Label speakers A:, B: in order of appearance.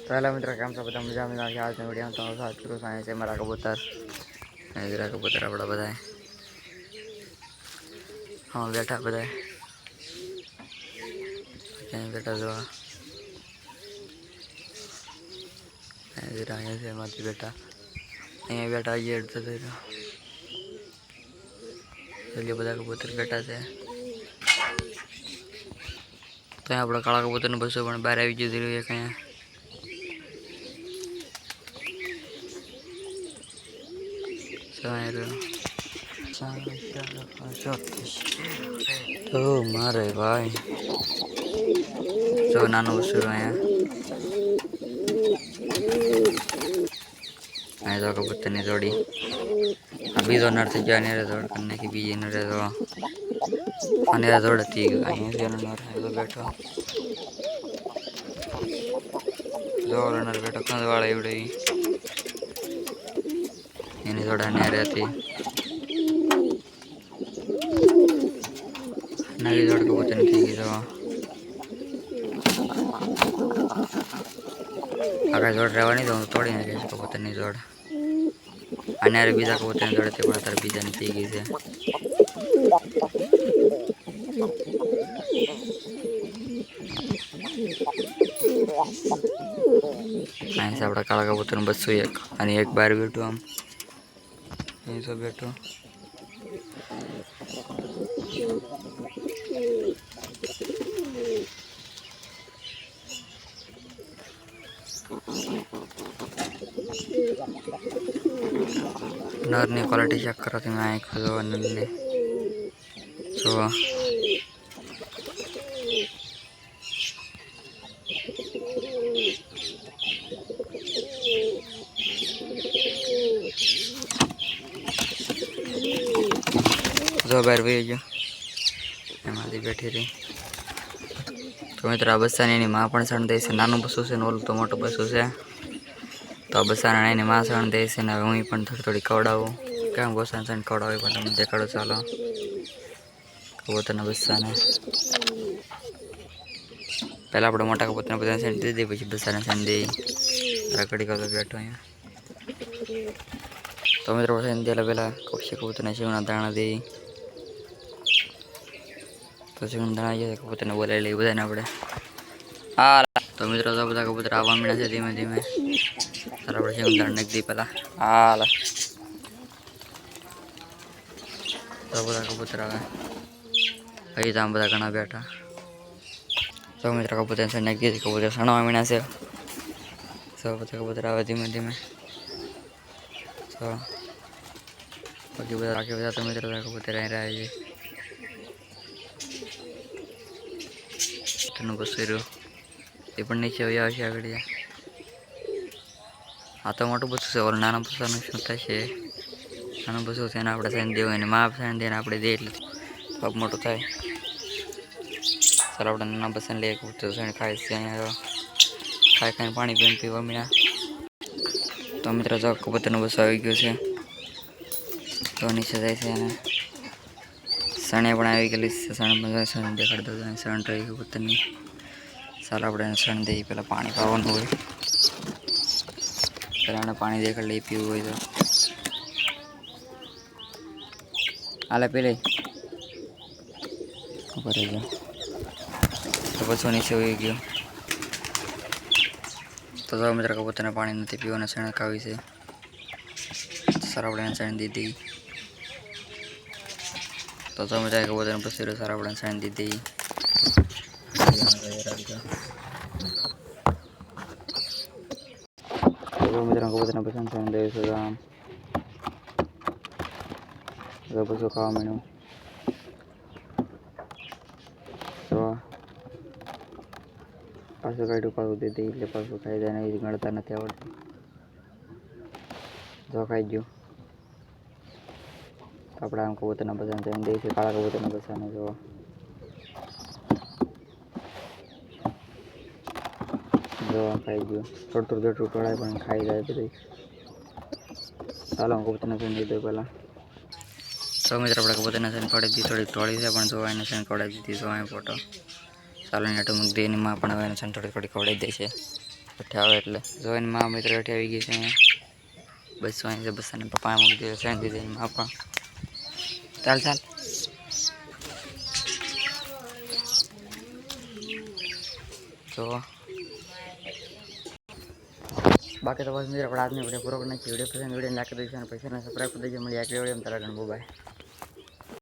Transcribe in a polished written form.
A: तो हेलो मित्रों, केम छो बधा मजा में? आज वीडियो तो साथ करूँ साइंस से मारा कबूतर जरा कबूतर अपना बधाए हाँ बैठा बधाए बैठा जो जरा अँ से माथी बैठा अँ बैठा ये चलिए बधा कबूतर बैठा से तो अँ अपना काला कबूतर ने बसो पण बहार आई गयो धीरे एक अँ तो मारे भाई जो नानो बसो अँ अँ तो कबूतर ने जोड़ी बीजो नर थी गया ने जोड़ करने की बीजी ने तो अने जोड़ थी अँ से नर है तो बैठो जो नर बैठो कंद वाला इवड़े एनी जोड़ा ने रहती नवी जोड़ कबूतर थी गई तो आगे जोड़ रहवा तो तोड़ी ने रही कबूतर नहीं जोड़ अने बीजा कबूतर जोड़े थे पण अत्यारे बीजा थी गई है अँ से अपना काला कबूतर बसो एक एक बार बैठो आम यहीं सब बैठो नर क्वालिटी चेक करो तुम आँख जो नल्ले जो जो बार भी जो एमांथी बैठी रही तो मित्र आ बस्सा ने माँ पण सण दे नानु बसु से ओलू तो मोटो बसु से तो बस्सा ने माँ सण दे हूँ पण थोड़ी थोड़ी खवड़ावू क्या गोसा सण खवड़ावे पण तमने देखाड़ो चालो कबूतर ने बस्सा ने पहला अपने मोटा कबूतर ने बधा सण दे दी पछी बस्सा ने सण दी रकड़ी का तो बैठो अँ तो मित्र सण देला पहला कबूतर ने सीवना दाणा दी तो सीवना दाणा ये कबूतर ने बोला ली बधाने अपने हाँ तो मित्रों तो बधा कबूतर आवा मीना से धीमे धीमे सारा अपने सीवना दाणा नाखी दी पहला हाँ तो बधा कबूतर आवे हजी तो आम बधा घना बैठा तो मित्र कबूतर से नाखी दी कबूतर सणवा मीना से सब बधा कबूतर आवे धीमे धीमे तो बाकी बधा तो मित्र कबूतर अँ रहा है बसो ये पण नीचे वही आवशे आगळ आ तो मोटो बसू से और नाना बसવાનું શું થશે નાનો બસું છે ને આપણે સાઈન દેવું અને માં સાઈન દે ને આપણે દે એટલે પગ મોટો થાય ચાલો આપણે નાના બસને લઈએ કબૂતર સાઈન ખાય છે અહીંયા ખાઈ ખાઈને પાણી પીને પીવા મીના તો મિત્રો જો કબૂતરનો બસો આવી ગયો છે તો નીચે જાય છે અને સણે પણ આવી ગયેલી છે સણ દેખાડી દઉં સણ રહી કબૂતરની ચાલો આપણે સણ દઈએ પહેલાં પાણી પાવાનું હોય पहले पानी देकर ले पीव हो तो आले पी ऊपर तो बसो नीचे हो गयो तो मित्र कबूतर ने पानी नहीं पीवा सण खावी से सारा अपने सण दी दी तो मित्र कबूतर ने बस सारा अपने सण दी दी मित्र कबूतर ने पसंद सण दे बसो खावा मीनू तो पासो काढ़ू पासो दे दी એટલે પાછું ખાઈ જાય ને એ ગણતા નથી આવડતું જો ખાઈ ગયું તો આપણે આમ કબૂતરના બસાને જઈને દઈએ છીએ કાળા કબૂતરના બસાને જો ખાઈ ગયું થોડું થોડું ટોળાય પણ ખાઈ જાય બધું ચાલો કબૂતરને સણ દઈ દઉં પહેલાં तो मित्र अपने कबूतर सण पड़ी थी थोड़ी टोड़ी से जो आने सण कवड़ा दी थी जो फोटो चालो नेटो मुक दी माँ सण थोड़ी थोड़ी कवड़ा दे હેઠે આવે એટલે જોઈને મા મિત્રો હેઠે આવી ગઈ છે અહીંયા. બસો અહીં છે, બસાને પપ્પા મૂકી દીધો છે દીધી માં પણ. ચાલ ચાલ તો બાકી તો બસ મિત્રો આપણે આજની વિડીયો પૂરો કરી નાખીએ. વિડીયો પસંદ વિડીયો લાઈક કરી દેજો અને પૈસાને સબસ્ક્રાઈબ કરી દેજો. મળી આગળ વિડીયો તારા ગણ બાય.